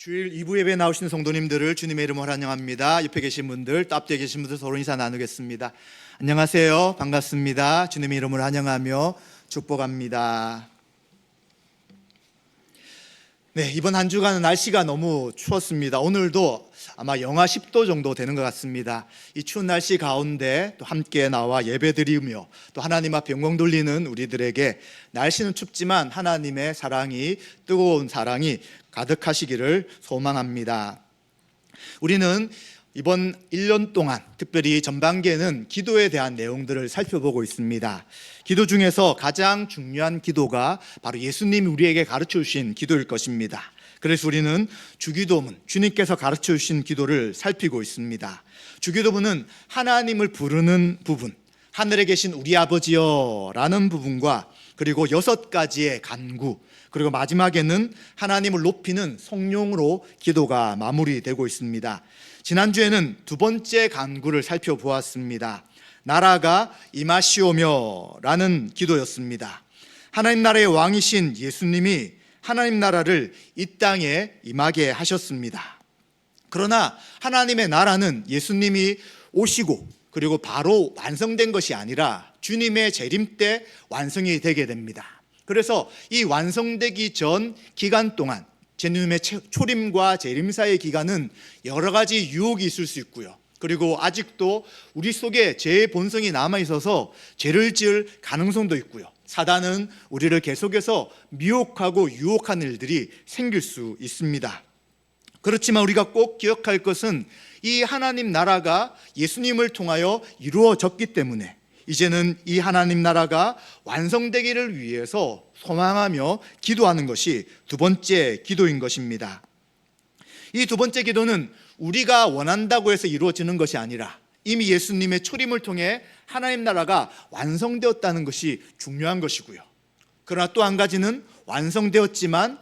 주일 2부 예배 나오시는 성도님들을 주님의 이름으로 환영합니다. 옆에 계신 분들, 또 앞뒤에 계신 분들 서로 인사 나누겠습니다. 안녕하세요. 반갑습니다. 주님의 이름으로 환영하며 축복합니다. 네, 이번 한 주간은 날씨가 너무 추웠습니다. 오늘도 아마 영하 10도 정도 되는 것 같습니다. 이 추운 날씨 가운데 또 함께 나와 예배드리며 또 하나님 앞에 영광 돌리는 우리들에게 날씨는 춥지만 하나님의 사랑이, 뜨거운 사랑이 가득하시기를 소망합니다. 우리는 이번 1년 동안 특별히 전반기에는 기도에 대한 내용들을 살펴보고 있습니다. 기도 중에서 가장 중요한 기도가 바로 예수님이 우리에게 가르쳐 주신 기도일 것입니다. 그래서 우리는 주기도문, 주님께서 가르쳐 주신 기도를 살피고 있습니다. 주기도문은 하나님을 부르는 부분, 하늘에 계신 우리 아버지여 라는 부분과 그리고 6가지의 간구, 그리고 마지막에는 하나님을 높이는 성령으로 기도가 마무리되고 있습니다. 지난주에는 두 번째 간구를 살펴보았습니다. 나라가 임하시오며 라는 기도였습니다. 하나님 나라의 왕이신 예수님이 하나님 나라를 이 땅에 임하게 하셨습니다. 그러나 하나님의 나라는 예수님이 오시고 그리고 바로 완성된 것이 아니라 주님의 재림 때 완성이 되게 됩니다. 그래서 이 완성되기 전 기간 동안 주님의 초림과 재림 사이의 기간은 여러 가지 유혹이 있을 수 있고요. 그리고 아직도 우리 속에 죄의 본성이 남아있어서 죄를 지을 가능성도 있고요. 사단은 우리를 계속해서 미혹하고 유혹하는 일들이 생길 수 있습니다. 그렇지만 우리가 꼭 기억할 것은 이 하나님 나라가 예수님을 통하여 이루어졌기 때문에 이제는 이 하나님 나라가 완성되기를 위해서 소망하며 기도하는 것이 두 번째 기도인 것입니다. 이 두 번째 기도는 우리가 원한다고 해서 이루어지는 것이 아니라 이미 예수님의 초림을 통해 하나님 나라가 완성되었다는 것이 중요한 것이고요. 그러나 또 한 가지는 완성되었지만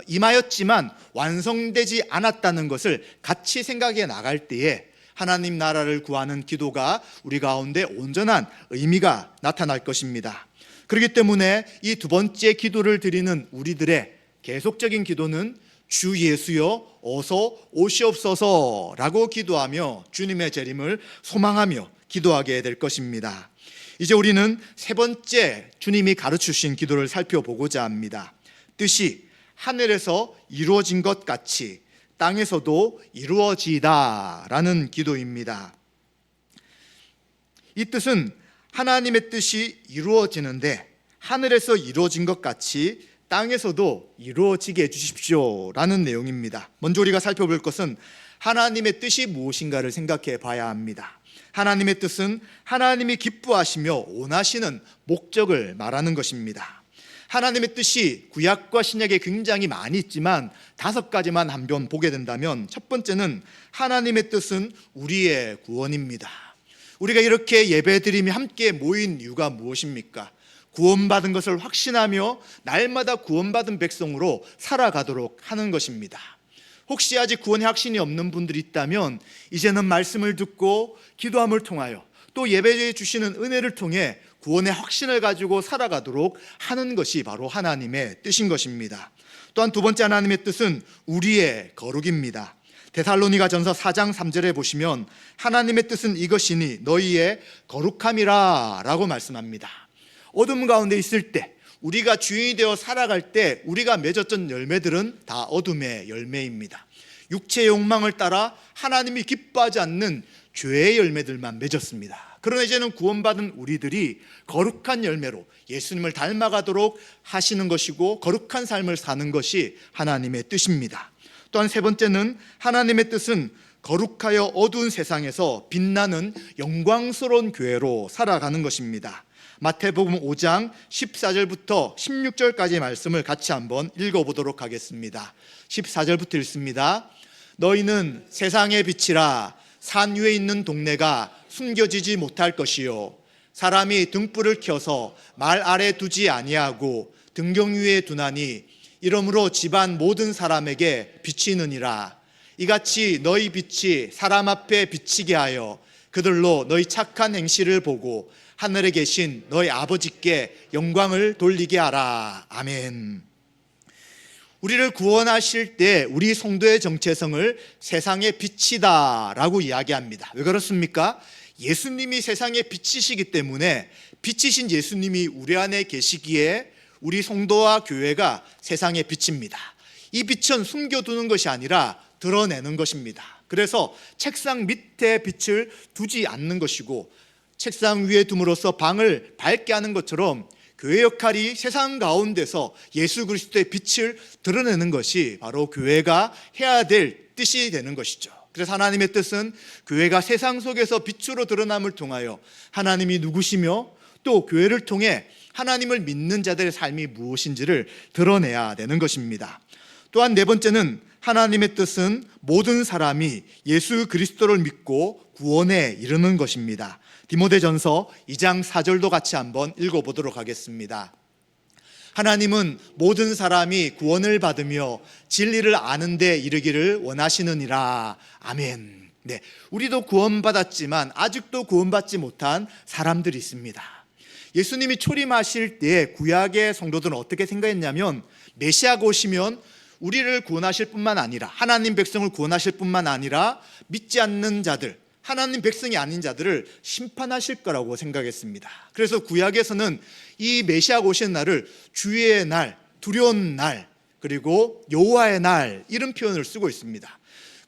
임하였지만 완성되지 않았다는 것을 같이 생각해 나갈 때에 하나님 나라를 구하는 기도가 우리 가운데 온전한 의미가 나타날 것입니다. 그렇기 때문에 이 두 번째 기도를 드리는 우리들의 계속적인 기도는 주 예수여 어서 오시옵소서 라고 기도하며 주님의 재림을 소망하며 기도하게 될 것입니다. 이제 우리는 세 번째 주님이 가르치신 기도를 살펴보고자 합니다. 뜻이 하늘에서 이루어진 것 같이 땅에서도 이루어지다 라는 기도입니다. 이 뜻은 하나님의 뜻이 이루어지는데 하늘에서 이루어진 것 같이 땅에서도 이루어지게 해주십시오 라는 내용입니다. 먼저 우리가 살펴볼 것은 하나님의 뜻이 무엇인가를 생각해 봐야 합니다. 하나님의 뜻은 하나님이 기뻐하시며 원하시는 목적을 말하는 것입니다. 하나님의 뜻이 구약과 신약에 굉장히 많이 있지만 5가지만 한번 보게 된다면 첫 번째는 하나님의 뜻은 우리의 구원입니다. 우리가 이렇게 예배드리며 함께 모인 이유가 무엇입니까? 구원받은 것을 확신하며 날마다 구원받은 백성으로 살아가도록 하는 것입니다. 혹시 아직 구원의 확신이 없는 분들이 있다면 이제는 말씀을 듣고 기도함을 통하여 또 예배에 주시는 은혜를 통해 구원의 확신을 가지고 살아가도록 하는 것이 바로 하나님의 뜻인 것입니다. 또한 두 번째 하나님의 뜻은 우리의 거룩입니다. 데살로니가전서 4장 3절에 보시면 하나님의 뜻은 이것이니 너희의 거룩함이라 라고 말씀합니다. 어둠 가운데 있을 때 우리가 주인이 되어 살아갈 때 우리가 맺었던 열매들은 다 어둠의 열매입니다. 육체의 욕망을 따라 하나님이 기뻐하지 않는 죄의 열매들만 맺었습니다. 그러나 이제는 구원받은 우리들이 거룩한 열매로 예수님을 닮아가도록 하시는 것이고 거룩한 삶을 사는 것이 하나님의 뜻입니다. 또한 세 번째는 하나님의 뜻은 거룩하여 어두운 세상에서 빛나는 영광스러운 교회로 살아가는 것입니다. 마태복음 5장 14절부터 16절까지의 말씀을 같이 한번 읽어보도록 하겠습니다. 14절부터 읽습니다. 너희는 세상의 빛이라. 산 위에 있는 동네가 숨겨지지 못할 것이요 사람이 등불을 켜서 말 아래 두지 아니하고 등경 위에 두나니 이러므로 집안 모든 사람에게 비치느니라. 이같이 너희 빛이 사람 앞에 비치게 하여 그들로 너희 착한 행실을 보고 하늘에 계신 너희 아버지께 영광을 돌리게 하라. 아멘. 우리를 구원하실 때 우리 성도의 정체성을 세상의 빛이다라고 이야기합니다. 왜 그렇습니까? 예수님이 세상의 빛이시기 때문에 빛이신 예수님이 우리 안에 계시기에 우리 성도와 교회가 세상의 빛입니다. 이 빛은 숨겨두는 것이 아니라 드러내는 것입니다. 그래서 책상 밑에 빛을 두지 않는 것이고, 책상 위에 둠으로써 방을 밝게 하는 것처럼 교회 역할이 세상 가운데서 예수 그리스도의 빛을 드러내는 것이 바로 교회가 해야 될 뜻이 되는 것이죠. 그래서 하나님의 뜻은 교회가 세상 속에서 빛으로 드러남을 통하여 하나님이 누구시며 또 교회를 통해 하나님을 믿는 자들의 삶이 무엇인지를 드러내야 되는 것입니다. 또한 네 번째는 하나님의 뜻은 모든 사람이 예수 그리스도를 믿고 구원에 이르는 것입니다. 디모데전서 2장 4절도 같이 한번 읽어보도록 하겠습니다. 하나님은 모든 사람이 구원을 받으며 진리를 아는 데 이르기를 원하시느니라. 아멘. 네, 우리도 구원받았지만 아직도 구원받지 못한 사람들이 있습니다. 예수님이 초림하실 때 구약의 성도들은 어떻게 생각했냐면, 메시아가 오시면 우리를 구원하실 뿐만 아니라, 하나님 백성을 구원하실 뿐만 아니라 믿지 않는 자들, 하나님 백성이 아닌 자들을 심판하실 거라고 생각했습니다. 그래서 구약에서는 이 메시아가 오시는 날을 주의 날, 두려운 날, 그리고 여호와의 날, 이런 표현을 쓰고 있습니다.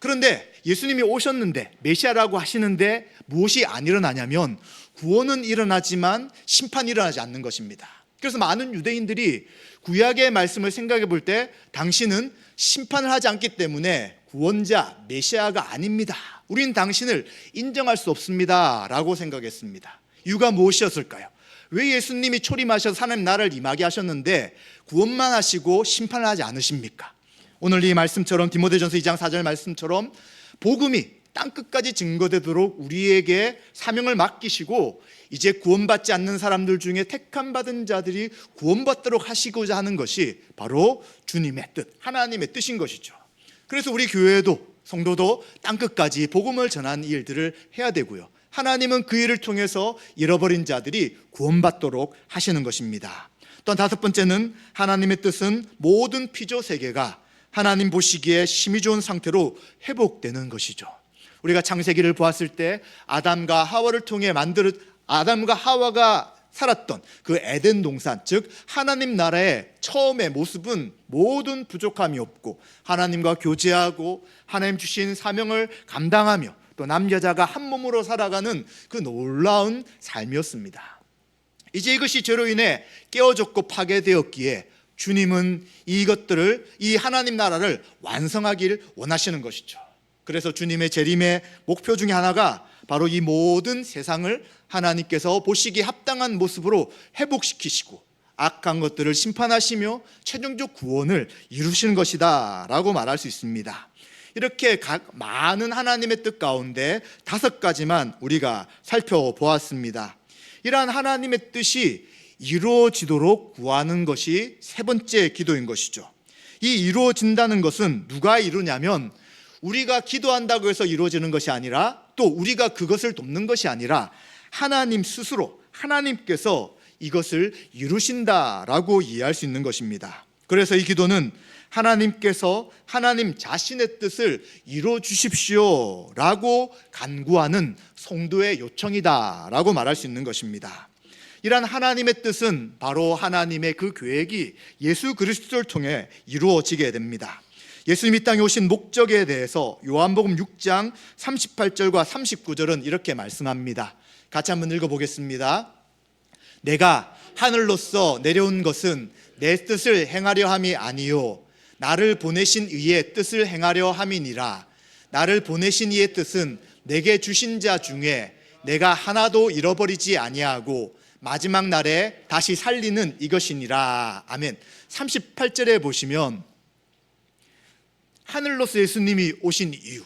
그런데 예수님이 오셨는데, 메시아라고 하시는데 무엇이 안 일어나냐면 구원은 일어나지만 심판이 일어나지 않는 것입니다. 그래서 많은 유대인들이 구약의 말씀을 생각해 볼 때 당신은 심판을 하지 않기 때문에 구원자, 메시아가 아닙니다, 우린 당신을 인정할 수 없습니다 라고 생각했습니다. 이유가 무엇이었을까요? 왜 예수님이 초림하셔서 하나님 나라를 임하게 하셨는데 구원만 하시고 심판을 하지 않으십니까? 오늘 이 말씀처럼, 디모데전서 2장 4절 말씀처럼 복음이 땅끝까지 증거되도록 우리에게 사명을 맡기시고, 이제 구원받지 않는 사람들 중에 택함받은 자들이 구원받도록 하시고자 하는 것이 바로 주님의 뜻, 하나님의 뜻인 것이죠. 그래서 우리 교회도, 성도도 땅끝까지 복음을 전하는 일들을 해야 되고요, 하나님은 그 일을 통해서 잃어버린 자들이 구원받도록 하시는 것입니다. 또 다섯 번째는 하나님의 뜻은 모든 피조 세계가 하나님 보시기에 심히 좋은 상태로 회복되는 것이죠. 우리가 창세기를 보았을 때 아담과 하와가 살았던 그 에덴 동산, 즉 하나님 나라의 처음의 모습은 모든 부족함이 없고 하나님과 교제하고 하나님 주신 사명을 감당하며 또 남여자가 한 몸으로 살아가는 그 놀라운 삶이었습니다. 이제 이것이 죄로 인해 깨어졌고 파괴되었기에 주님은 이것들을, 이 하나님 나라를 완성하길 원하시는 것이죠. 그래서 주님의 재림의 목표 중에 하나가 바로 이 모든 세상을 하나님께서 보시기에 합당한 모습으로 회복시키시고 악한 것들을 심판하시며 최종적 구원을 이루시는 것이다 라고 말할 수 있습니다. 이렇게 많은 하나님의 뜻 가운데 5가지만 우리가 살펴보았습니다. 이러한 하나님의 뜻이 이루어지도록 구하는 것이 세 번째 기도인 것이죠. 이 이루어진다는 것은 누가 이루냐면, 우리가 기도한다고 해서 이루어지는 것이 아니라, 또 우리가 그것을 돕는 것이 아니라 하나님 스스로, 하나님께서 이것을 이루신다라고 이해할 수 있는 것입니다. 그래서 이 기도는 하나님께서 하나님 자신의 뜻을 이루어 주십시오 라고 간구하는 성도의 요청이다라고 말할 수 있는 것입니다. 이러한 하나님의 뜻은 바로 하나님의 그 계획이 예수 그리스도를 통해 이루어지게 됩니다. 예수님이 이 땅에 오신 목적에 대해서 요한복음 6장 38절과 39절은 이렇게 말씀합니다. 같이 한번 읽어보겠습니다. 내가 하늘로서 내려온 것은 내 뜻을 행하려 함이 아니요 나를 보내신 이의 뜻을 행하려 함이니라. 나를 보내신 이의 뜻은 내게 주신 자 중에 내가 하나도 잃어버리지 아니하고 마지막 날에 다시 살리는 이것이니라. 아멘. 38절에 보시면 하늘로서 예수님이 오신 이유,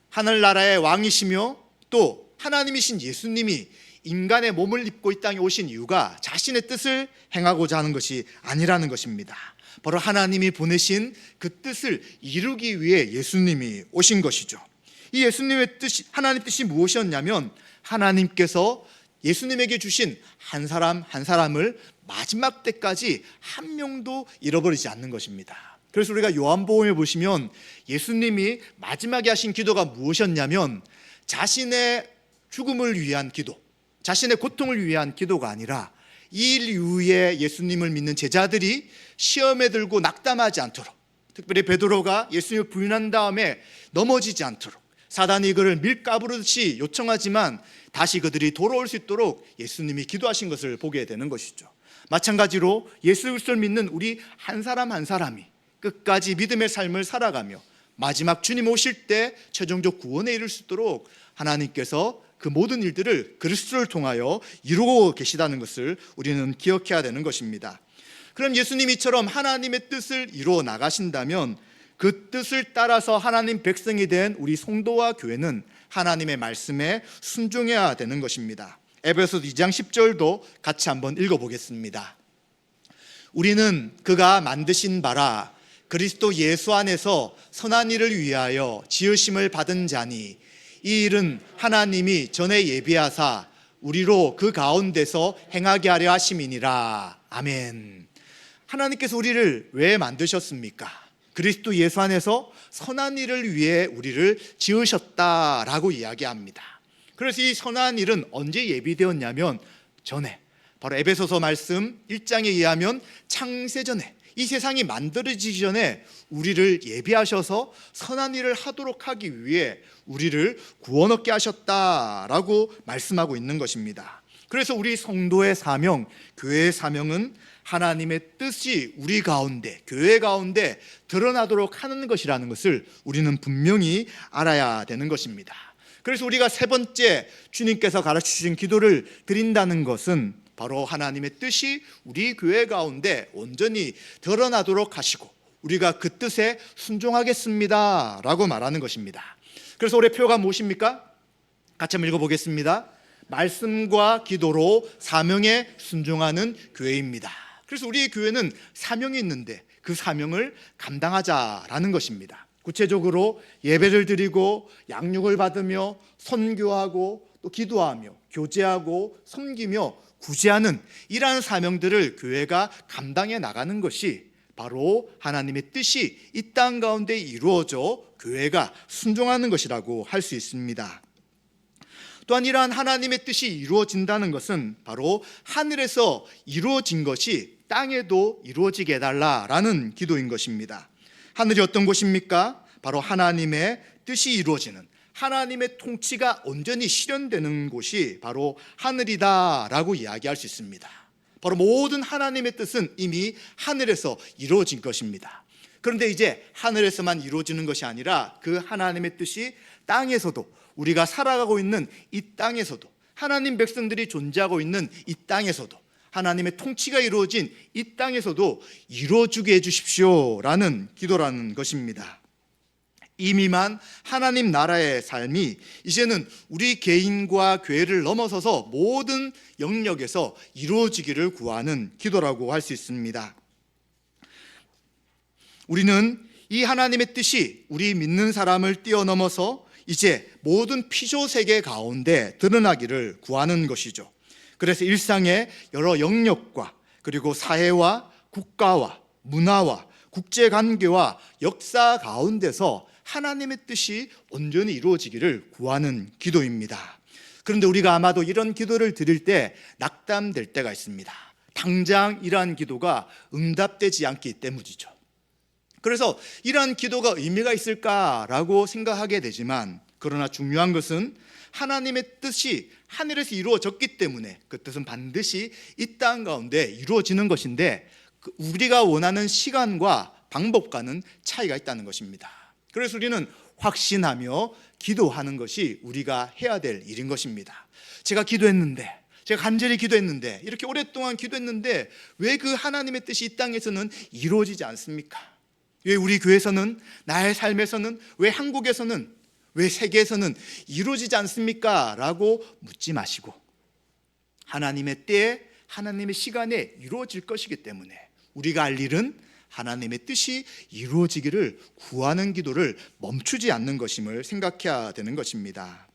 하늘나라의 왕이시며 또 하나님이신 예수님이 인간의 몸을 입고 이 땅에 오신 이유가 자신의 뜻을 행하고자 하는 것이 아니라는 것입니다. 바로 하나님이 보내신 그 뜻을 이루기 위해 예수님이 오신 것이죠. 이 예수님의 뜻이, 하나님의 뜻이 무엇이었냐면, 하나님께서 예수님에게 주신 한 사람 한 사람을 마지막 때까지 한 명도 잃어버리지 않는 것입니다. 그래서 우리가 요한복음에 보시면 예수님이 마지막에 하신 기도가 무엇이었냐면 자신의 죽음을 위한 기도, 자신의 고통을 위한 기도가 아니라 이 일 이후에 예수님을 믿는 제자들이 시험에 들고 낙담하지 않도록, 특별히 베드로가 예수님을 부인한 다음에 넘어지지 않도록 사단이 그를 밀가부르듯이 요청하지만 다시 그들이 돌아올 수 있도록 예수님이 기도하신 것을 보게 되는 것이죠. 마찬가지로 예수 그리스도를 믿는 우리 한 사람 한 사람이 끝까지 믿음의 삶을 살아가며 마지막 주님 오실 때 최종적 구원에 이를 수 있도록 하나님께서 그 모든 일들을 그리스도를 통하여 이루고 계시다는 것을 우리는 기억해야 되는 것입니다. 그럼 예수님이 이처럼 하나님의 뜻을 이루어 나가신다면 그 뜻을 따라서 하나님 백성이 된 우리 성도와 교회는 하나님의 말씀에 순종해야 되는 것입니다. 에베소서 2장 10절도 같이 한번 읽어보겠습니다. 우리는 그가 만드신 바라 그리스도 예수 안에서 선한 일을 위하여 지으심을 받은 자니 이 일은 하나님이 전에 예비하사 우리로 그 가운데서 행하게 하려 하심이니라. 아멘. 하나님께서 우리를 왜 만드셨습니까? 그리스도 예수 안에서 선한 일을 위해 우리를 지으셨다라고 이야기합니다. 그래서 이 선한 일은 언제 예비되었냐면 전에, 바로 에베소서 말씀 1장에 의하면 창세전에, 이 세상이 만들어지기 전에 우리를 예비하셔서 선한 일을 하도록 하기 위해 우리를 구원 얻게 하셨다라고 말씀하고 있는 것입니다. 그래서 우리 성도의 사명, 교회의 사명은 하나님의 뜻이 우리 가운데, 교회 가운데 드러나도록 하는 것이라는 것을 우리는 분명히 알아야 되는 것입니다. 그래서 우리가 세 번째 주님께서 가르치신 기도를 드린다는 것은 바로 하나님의 뜻이 우리 교회 가운데 온전히 드러나도록 하시고 우리가 그 뜻에 순종하겠습니다 라고 말하는 것입니다. 그래서 올해 표가 무엇입니까? 같이 한번 읽어보겠습니다. 말씀과 기도로 사명에 순종하는 교회입니다. 그래서 우리 교회는 사명이 있는데 그 사명을 감당하자라는 것입니다. 구체적으로 예배를 드리고 양육을 받으며 선교하고 또 기도하며 교제하고 섬기며 구제하는 이러한 사명들을 교회가 감당해 나가는 것이 바로 하나님의 뜻이 이 땅 가운데 이루어져 교회가 순종하는 것이라고 할 수 있습니다. 또한 이러한 하나님의 뜻이 이루어진다는 것은 바로 하늘에서 이루어진 것이 땅에도 이루어지게 해달라라는 기도인 것입니다. 하늘이 어떤 곳입니까? 바로 하나님의 뜻이 이루어지는, 하나님의 통치가 온전히 실현되는 곳이 바로 하늘이다라고 이야기할 수 있습니다. 바로 모든 하나님의 뜻은 이미 하늘에서 이루어진 것입니다. 그런데 이제 하늘에서만 이루어지는 것이 아니라 그 하나님의 뜻이 땅에서도, 우리가 살아가고 있는 이 땅에서도, 하나님 백성들이 존재하고 있는 이 땅에서도, 하나님의 통치가 이루어진 이 땅에서도 이루어지게 해주십시오라는 기도라는 것입니다. 이미만 하나님 나라의 삶이 이제는 우리 개인과 교회를 넘어서서 모든 영역에서 이루어지기를 구하는 기도라고 할 수 있습니다. 우리는 이 하나님의 뜻이 우리 믿는 사람을 뛰어넘어서 이제 모든 피조 세계 가운데 드러나기를 구하는 것이죠. 그래서 일상의 여러 영역과 그리고 사회와 국가와 문화와 국제관계와 역사 가운데서 하나님의 뜻이 온전히 이루어지기를 구하는 기도입니다. 그런데 우리가 아마도 이런 기도를 드릴 때 낙담될 때가 있습니다. 당장 이러한 기도가 응답되지 않기 때문이죠. 그래서 이러한 기도가 의미가 있을까라고 생각하게 되지만, 그러나 중요한 것은 하나님의 뜻이 하늘에서 이루어졌기 때문에 그 뜻은 반드시 이 땅 가운데 이루어지는 것인데 우리가 원하는 시간과 방법과는 차이가 있다는 것입니다. 그래서 우리는 확신하며 기도하는 것이 우리가 해야 될 일인 것입니다. 제가 간절히 기도했는데, 이렇게 오랫동안 기도했는데 왜 그 하나님의 뜻이 이 땅에서는 이루어지지 않습니까? 왜 우리 교회에서는, 나의 삶에서는, 왜 한국에서는, 왜 세계에서는 이루어지지 않습니까? 라고 묻지 마시고 하나님의 때에, 하나님의 시간에 이루어질 것이기 때문에 우리가 할 일은 하나님의 뜻이 이루어지기를 구하는 기도를 멈추지 않는 것임을 생각해야 되는 것입니다.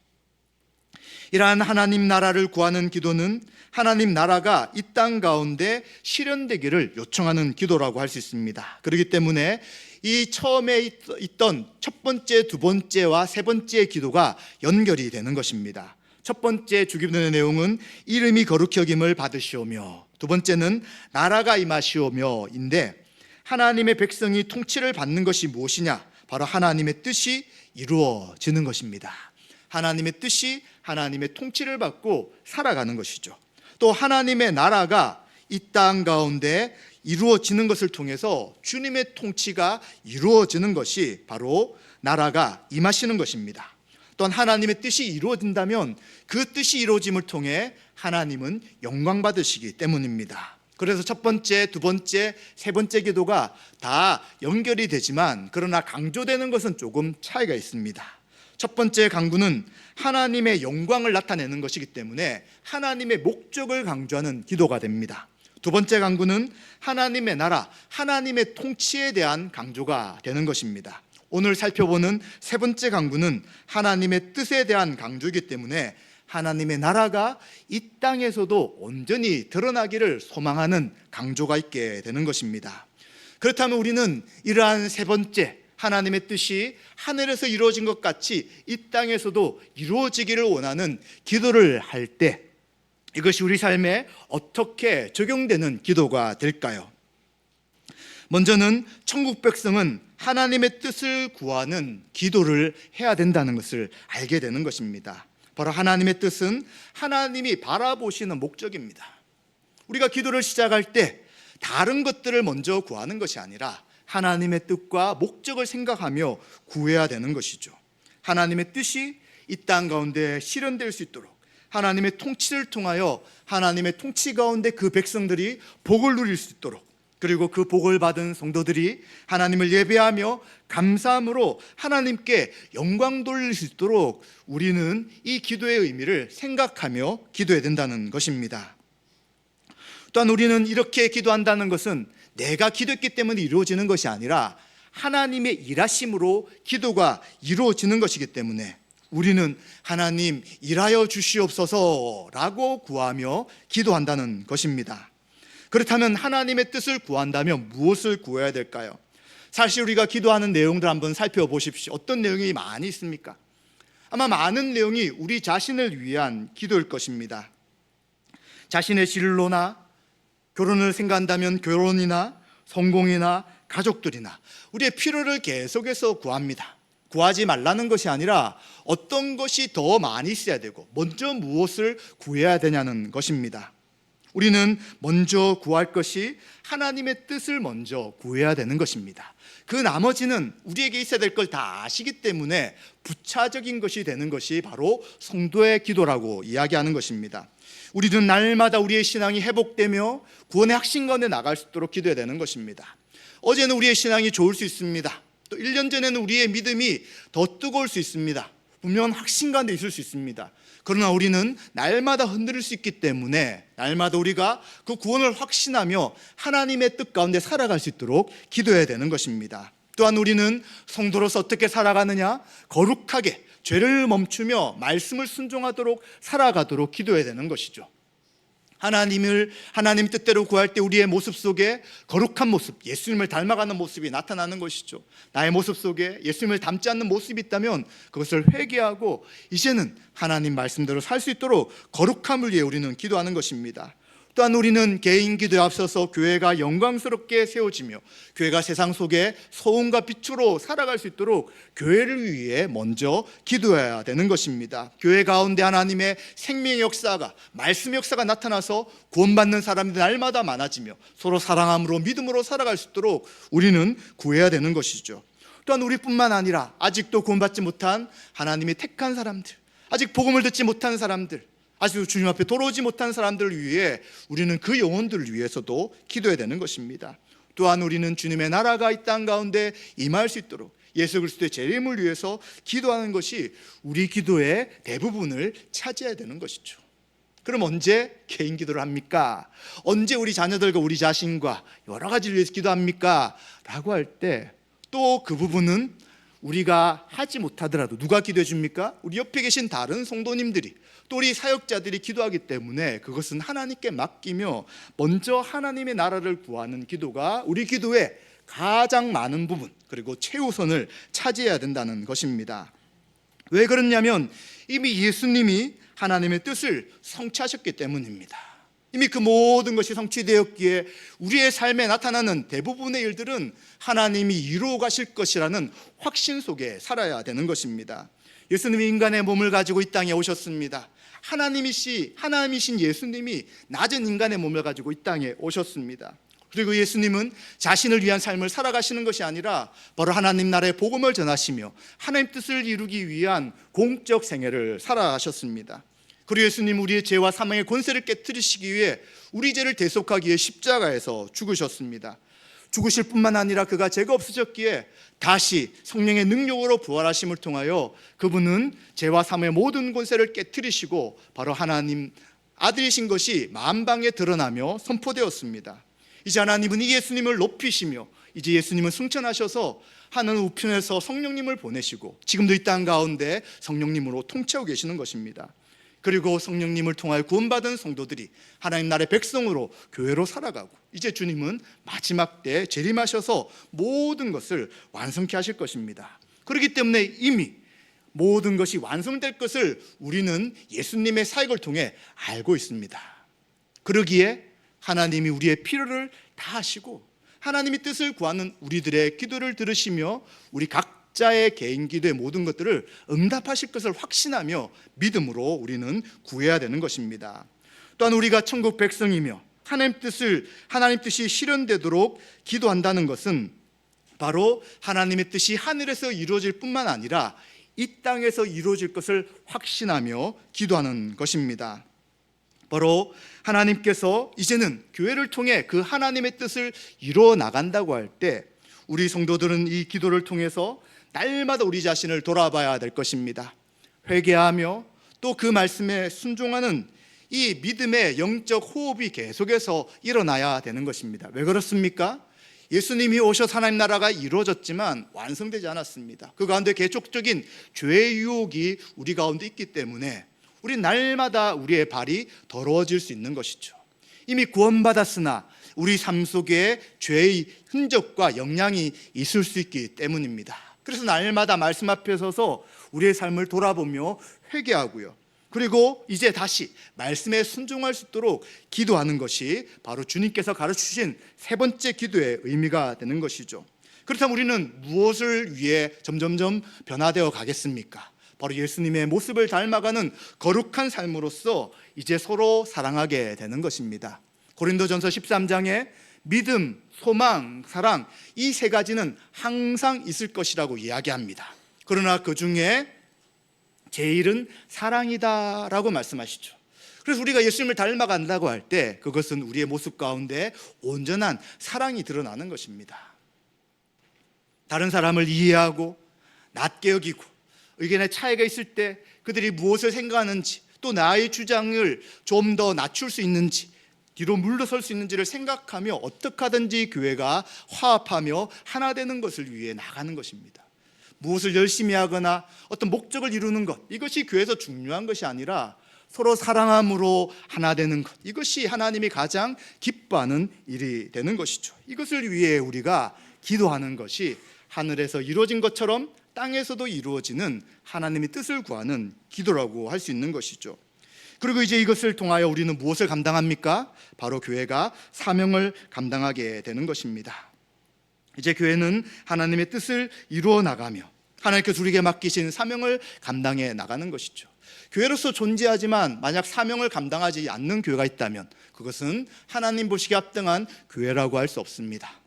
이러한 하나님 나라를 구하는 기도는 하나님 나라가 이 땅 가운데 실현되기를 요청하는 기도라고 할 수 있습니다. 그렇기 때문에 이 처음에 있던 첫 번째, 두 번째와 세 번째 기도가 연결이 되는 것입니다. 첫 번째 주기도의 내용은 이름이 거룩히 여김을 받으시오며, 두 번째는 나라가 임하시오며인데, 하나님의 백성이 통치를 받는 것이 무엇이냐? 바로 하나님의 뜻이 이루어지는 것입니다. 하나님의 뜻이, 하나님의 통치를 받고 살아가는 것이죠. 또 하나님의 나라가 이 땅 가운데 이루어지는 것을 통해서 주님의 통치가 이루어지는 것이 바로 나라가 임하시는 것입니다. 또한 하나님의 뜻이 이루어진다면 그 뜻이 이루어짐을 통해 하나님은 영광 받으시기 때문입니다. 그래서 첫 번째, 두 번째, 세 번째 기도가 다 연결이 되지만 그러나 강조되는 것은 조금 차이가 있습니다. 첫 번째 강구는 하나님의 영광을 나타내는 것이기 때문에 하나님의 목적을 강조하는 기도가 됩니다. 두 번째 강구는 하나님의 나라, 하나님의 통치에 대한 강조가 되는 것입니다. 오늘 살펴보는 세 번째 강구는 하나님의 뜻에 대한 강조이기 때문에 하나님의 나라가 이 땅에서도 온전히 드러나기를 소망하는 강조가 있게 되는 것입니다. 그렇다면 우리는 이러한 세 번째, 하나님의 뜻이 하늘에서 이루어진 것 같이 이 땅에서도 이루어지기를 원하는 기도를 할 때 이것이 우리 삶에 어떻게 적용되는 기도가 될까요? 먼저는 천국 백성은 하나님의 뜻을 구하는 기도를 해야 된다는 것을 알게 되는 것입니다. 바로 하나님의 뜻은 하나님이 바라보시는 목적입니다. 우리가 기도를 시작할 때 다른 것들을 먼저 구하는 것이 아니라 하나님의 뜻과 목적을 생각하며 구해야 되는 것이죠. 하나님의 뜻이 이 땅 가운데 실현될 수 있도록 하나님의 통치를 통하여 하나님의 통치 가운데 그 백성들이 복을 누릴 수 있도록, 그리고 그 복을 받은 성도들이 하나님을 예배하며 감사함으로 하나님께 영광 돌릴 수 있도록 우리는 이 기도의 의미를 생각하며 기도해야 된다는 것입니다. 또한 우리는 이렇게 기도한다는 것은 내가 기도했기 때문에 이루어지는 것이 아니라 하나님의 일하심으로 기도가 이루어지는 것이기 때문에 우리는 하나님 일하여 주시옵소서라고 구하며 기도한다는 것입니다. 그렇다면 하나님의 뜻을 구한다면 무엇을 구해야 될까요? 사실 우리가 기도하는 내용들 한번 살펴보십시오. 어떤 내용이 많이 있습니까? 아마 많은 내용이 우리 자신을 위한 기도일 것입니다. 자신의 진로나 결혼을 생각한다면 결혼이나 성공이나 가족들이나 우리의 필요를 계속해서 구합니다. 구하지 말라는 것이 아니라 어떤 것이 더 많이 있어야 되고 먼저 무엇을 구해야 되냐는 것입니다. 우리는 먼저 구할 것이 하나님의 뜻을 먼저 구해야 되는 것입니다. 그 나머지는 우리에게 있어야 될 걸 다 아시기 때문에 부차적인 것이 되는 것이 바로 성도의 기도라고 이야기하는 것입니다. 우리는 날마다 우리의 신앙이 회복되며 구원의 확신 가운데 나갈 수 있도록 기도해야 되는 것입니다. 어제는 우리의 신앙이 좋을 수 있습니다. 또 1년 전에는 우리의 믿음이 더 뜨거울 수 있습니다. 분명한 확신 가운데 있을 수 있습니다. 그러나 우리는 날마다 흔들릴 수 있기 때문에 날마다 우리가 그 구원을 확신하며 하나님의 뜻 가운데 살아갈 수 있도록 기도해야 되는 것입니다. 또한 우리는 성도로서 어떻게 살아가느냐? 거룩하게 죄를 멈추며 말씀을 순종하도록 살아가도록 기도해야 되는 것이죠. 하나님 뜻대로 구할 때 우리의 모습 속에 거룩한 모습, 예수님을 닮아가는 모습이 나타나는 것이죠. 나의 모습 속에 예수님을 닮지 않는 모습이 있다면 그것을 회개하고 이제는 하나님 말씀대로 살 수 있도록 거룩함을 위해 우리는 기도하는 것입니다. 또한 우리는 개인 기도에 앞서서 교회가 영광스럽게 세워지며 교회가 세상 속에 소음과 빛으로 살아갈 수 있도록 교회를 위해 먼저 기도해야 되는 것입니다. 교회 가운데 하나님의 생명의 역사가, 말씀의 역사가 나타나서 구원받는 사람들이 날마다 많아지며 서로 사랑함으로 믿음으로 살아갈 수 있도록 우리는 구해야 되는 것이죠. 또한 우리뿐만 아니라 아직도 구원받지 못한 하나님이 택한 사람들, 아직 복음을 듣지 못한 사람들, 아직도 주님 앞에 돌아오지 못한 사람들을 위해 우리는 그 영혼들을 위해서도 기도해야 되는 것입니다. 또한 우리는 주님의 나라가 이 땅 가운데 임할 수 있도록 예수 그리스도의 재림을 위해서 기도하는 것이 우리 기도의 대부분을 차지해야 되는 것이죠. 그럼 언제 개인 기도를 합니까? 언제 우리 자녀들과 우리 자신과 여러 가지를 위해서 기도합니까? 라고 할 때 또 그 부분은 우리가 하지 못하더라도 누가 기도해 줍니까? 우리 옆에 계신 다른 성도님들이, 또 우리 사역자들이 기도하기 때문에 그것은 하나님께 맡기며 먼저 하나님의 나라를 구하는 기도가 우리 기도의 가장 많은 부분, 그리고 최우선을 차지해야 된다는 것입니다. 왜 그러냐면 이미 예수님이 하나님의 뜻을 성취하셨기 때문입니다. 이미 그 모든 것이 성취되었기에 우리의 삶에 나타나는 대부분의 일들은 하나님이 이루어 가실 것이라는 확신 속에 살아야 되는 것입니다. 예수님이 인간의 몸을 가지고 이 땅에 오셨습니다. 하나님이신 예수님이 낮은 인간의 몸을 가지고 이 땅에 오셨습니다. 그리고 예수님은 자신을 위한 삶을 살아가시는 것이 아니라 바로 하나님 나라의 복음을 전하시며 하나님 뜻을 이루기 위한 공적 생애를 살아가셨습니다. 그리고 예수님 우리의 죄와 사망의 권세를 깨뜨리시기 위해 우리 죄를 대속하기 위해 십자가에서 죽으셨습니다. 죽으실 뿐만 아니라 그가 죄가 없으셨기에 다시 성령의 능력으로 부활하심을 통하여 그분은 죄와 사망의 모든 권세를 깨뜨리시고 바로 하나님 아들이신 것이 만방에 드러나며 선포되었습니다. 이제 하나님은 이 예수님을 높이시며 이제 예수님은 승천하셔서 하늘 우편에서 성령님을 보내시고 지금도 이 땅 가운데 성령님으로 통치하고 계시는 것입니다. 그리고 성령님을 통하여 구원받은 성도들이 하나님 나라의 백성으로 교회로 살아가고 이제 주님은 마지막 때 재림하셔서 모든 것을 완성케 하실 것입니다. 그렇기 때문에 이미 모든 것이 완성될 것을 우리는 예수님의 사역을 통해 알고 있습니다. 그러기에 하나님이 우리의 필요를 다 하시고 하나님의 뜻을 구하는 우리들의 기도를 들으시며 우리 각자의 개인 기도의 모든 것들을 응답하실 것을 확신하며 믿음으로 우리는 구해야 되는 것입니다. 또한 우리가 천국 백성이며 하나님 뜻이 실현되도록 기도한다는 것은 바로 하나님의 뜻이 하늘에서 이루어질 뿐만 아니라 이 땅에서 이루어질 것을 확신하며 기도하는 것입니다. 바로 하나님께서 이제는 교회를 통해 그 하나님의 뜻을 이루어 나간다고 할 때 우리 성도들은 이 기도를 통해서 날마다 우리 자신을 돌아봐야 될 것입니다. 회개하며 또 그 말씀에 순종하는 이 믿음의 영적 호흡이 계속해서 일어나야 되는 것입니다. 왜 그렇습니까? 예수님이 오셔서 하나님 나라가 이루어졌지만 완성되지 않았습니다. 그 가운데 계속적인 죄의 유혹이 우리 가운데 있기 때문에 우리 날마다 우리의 발이 더러워질 수 있는 것이죠. 이미 구원받았으나 우리 삶 속에 죄의 흔적과 영향이 있을 수 있기 때문입니다. 그래서 날마다 말씀 앞에 서서 우리의 삶을 돌아보며 회개하고요. 그리고 이제 다시 말씀에 순종할 수 있도록 기도하는 것이 바로 주님께서 가르치신 세 번째 기도의 의미가 되는 것이죠. 그렇다면 우리는 무엇을 위해 점점점 변화되어 가겠습니까? 바로 예수님의 모습을 닮아가는 거룩한 삶으로서 이제 서로 사랑하게 되는 것입니다. 고린도전서 13장에 믿음, 소망, 사랑 이 세 가지는 항상 있을 것이라고 이야기합니다. 그러나 그 중에 제일은 사랑이다라고 말씀하시죠. 그래서 우리가 예수님을 닮아간다고 할 때 그것은 우리의 모습 가운데 온전한 사랑이 드러나는 것입니다. 다른 사람을 이해하고 낮게 여기고 의견의 차이가 있을 때 그들이 무엇을 생각하는지 또 나의 주장을 좀 더 낮출 수 있는지 뒤로 물러설 수 있는지를 생각하며 어떻게 하든지 교회가 화합하며 하나 되는 것을 위해 나가는 것입니다. 무엇을 열심히 하거나 어떤 목적을 이루는 것 이것이 교회에서 중요한 것이 아니라 서로 사랑함으로 하나 되는 것 이것이 하나님이 가장 기뻐하는 일이 되는 것이죠. 이것을 위해 우리가 기도하는 것이 하늘에서 이루어진 것처럼 땅에서도 이루어지는 하나님의 뜻을 구하는 기도라고 할 수 있는 것이죠. 그리고 이제 이것을 통하여 우리는 무엇을 감당합니까? 바로 교회가 사명을 감당하게 되는 것입니다. 이제 교회는 하나님의 뜻을 이루어 나가며 하나님께서 우리에게 맡기신 사명을 감당해 나가는 것이죠. 교회로서 존재하지만 만약 사명을 감당하지 않는 교회가 있다면 그것은 하나님 보시기에 합당한 교회라고 할 수 없습니다.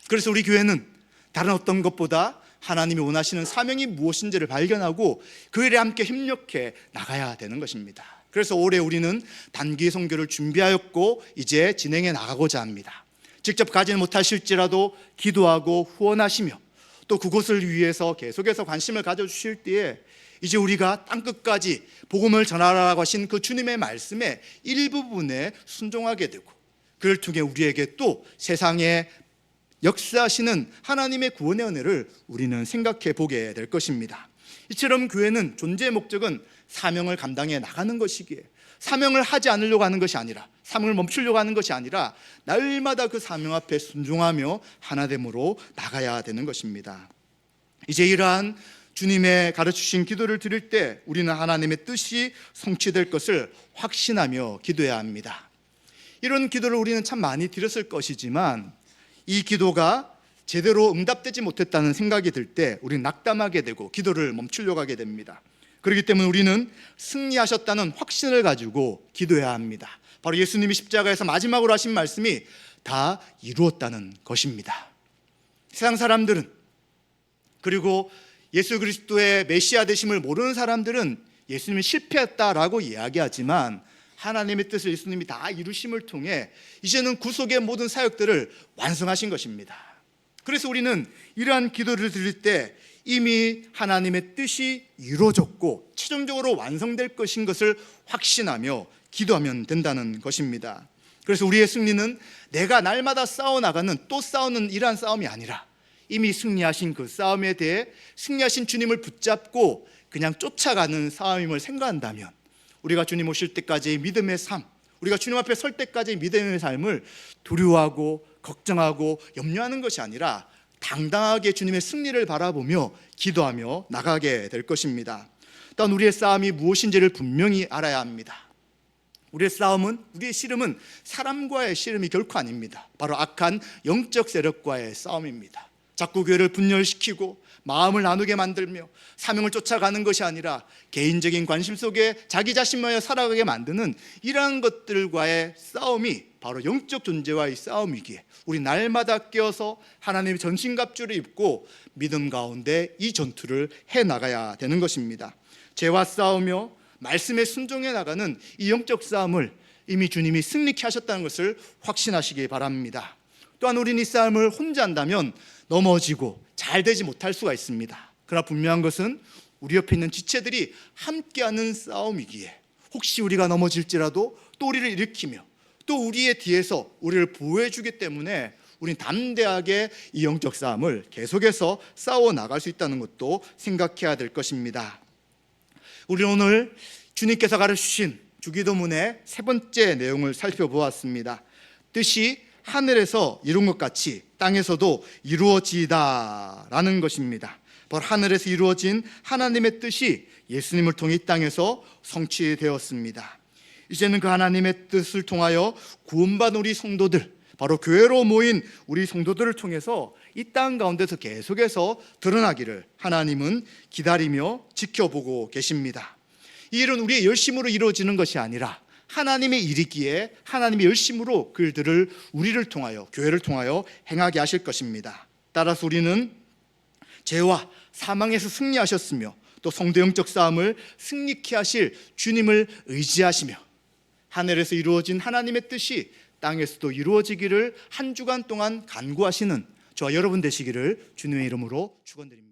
그래서 우리 교회는 다른 어떤 것보다 하나님이 원하시는 사명이 무엇인지를 발견하고 그 일에 함께 협력해 나가야 되는 것입니다. 그래서 올해 우리는 단기 선교를 준비하였고 이제 진행해 나가고자 합니다. 직접 가지는 못하실지라도 기도하고 후원하시며 또 그곳을 위해서 계속해서 관심을 가져주실 때에 이제 우리가 땅끝까지 복음을 전하라고 하신 그 주님의 말씀의 일부분에 순종하게 되고 그를 통해 우리에게 또 세상에 역사하시는 하나님의 구원의 은혜를 우리는 생각해 보게 될 것입니다. 이처럼 교회는 존재의 목적은 사명을 감당해 나가는 것이기에 사명을 하지 않으려고 하는 것이 아니라, 사명을 멈추려고 하는 것이 아니라 날마다 그 사명 앞에 순종하며 하나됨으로 나가야 되는 것입니다. 이제 이러한 주님의 가르치신 기도를 드릴 때 우리는 하나님의 뜻이 성취될 것을 확신하며 기도해야 합니다. 이런 기도를 우리는 참 많이 드렸을 것이지만 이 기도가 제대로 응답되지 못했다는 생각이 들 때 우리는 낙담하게 되고 기도를 멈추려고 하게 됩니다. 그렇기 때문에 우리는 승리하셨다는 확신을 가지고 기도해야 합니다. 바로 예수님이 십자가에서 마지막으로 하신 말씀이 다 이루었다는 것입니다. 세상 사람들은, 그리고 예수 그리스도의 메시아 되심을 모르는 사람들은 예수님이 실패했다라고 이야기하지만 하나님의 뜻을 예수님이 다 이루심을 통해 이제는 구속의 모든 사역들을 완성하신 것입니다. 그래서 우리는 이러한 기도를 드릴 때 이미 하나님의 뜻이 이루어졌고 최종적으로 완성될 것인 것을 확신하며 기도하면 된다는 것입니다. 그래서 우리의 승리는 내가 날마다 싸워나가는, 또 싸우는 이러한 싸움이 아니라 이미 승리하신 그 싸움에 대해 승리하신 주님을 붙잡고 그냥 쫓아가는 싸움임을 생각한다면 우리가 주님 오실 때까지의 믿음의 삶, 우리가 주님 앞에 설 때까지의 믿음의 삶을 두려워하고 걱정하고 염려하는 것이 아니라 당당하게 주님의 승리를 바라보며 기도하며 나가게 될 것입니다. 또한 우리의 싸움이 무엇인지를 분명히 알아야 합니다. 우리의 싸움은, 우리의 씨름은 사람과의 씨름이 결코 아닙니다. 바로 악한 영적 세력과의 싸움입니다. 자꾸 교회를 분열시키고 마음을 나누게 만들며 사명을 쫓아가는 것이 아니라 개인적인 관심 속에 자기 자신만을 살아가게 만드는 이러한 것들과의 싸움이 바로 영적 존재와의 싸움이기에 우리 날마다 깨어서 하나님의 전신갑주를 입고 믿음 가운데 이 전투를 해나가야 되는 것입니다. 죄와 싸우며 말씀에 순종해 나가는 이 영적 싸움을 이미 주님이 승리케 하셨다는 것을 확신하시기 바랍니다. 또한 우리는 이 싸움을 혼자 한다면 넘어지고 잘 되지 못할 수가 있습니다. 그러나 분명한 것은 우리 옆에 있는 지체들이 함께하는 싸움이기에 혹시 우리가 넘어질지라도 또 우리를 일으키며 또 우리의 뒤에서 우리를 보호해 주기 때문에 우리는 담대하게 이 영적 싸움을 계속해서 싸워 나갈 수 있다는 것도 생각해야 될 것입니다. 우리 오늘 주님께서 가르치신 주기도문의 세 번째 내용을 살펴보았습니다. 뜻이 하늘에서 이룬 것 같이 땅에서도 이루어지다라는 것입니다. 바로 하늘에서 이루어진 하나님의 뜻이 예수님을 통해 이 땅에서 성취되었습니다. 이제는 그 하나님의 뜻을 통하여 구원받은 우리 성도들, 바로 교회로 모인 우리 성도들을 통해서 이 땅 가운데서 계속해서 드러나기를 하나님은 기다리며 지켜보고 계십니다. 이 일은 우리의 열심으로 이루어지는 것이 아니라 하나님의 일이기에 하나님의 열심으로 그들을 우리를 통하여, 교회를 통하여 행하게 하실 것입니다. 따라서 우리는 죄와 사망에서 승리하셨으며 또 성도 영적 싸움을 승리케 하실 주님을 의지하시며 하늘에서 이루어진 하나님의 뜻이 땅에서도 이루어지기를 한 주간 동안 간구하시는 저와 여러분 되시기를 주님의 이름으로 축원드립니다.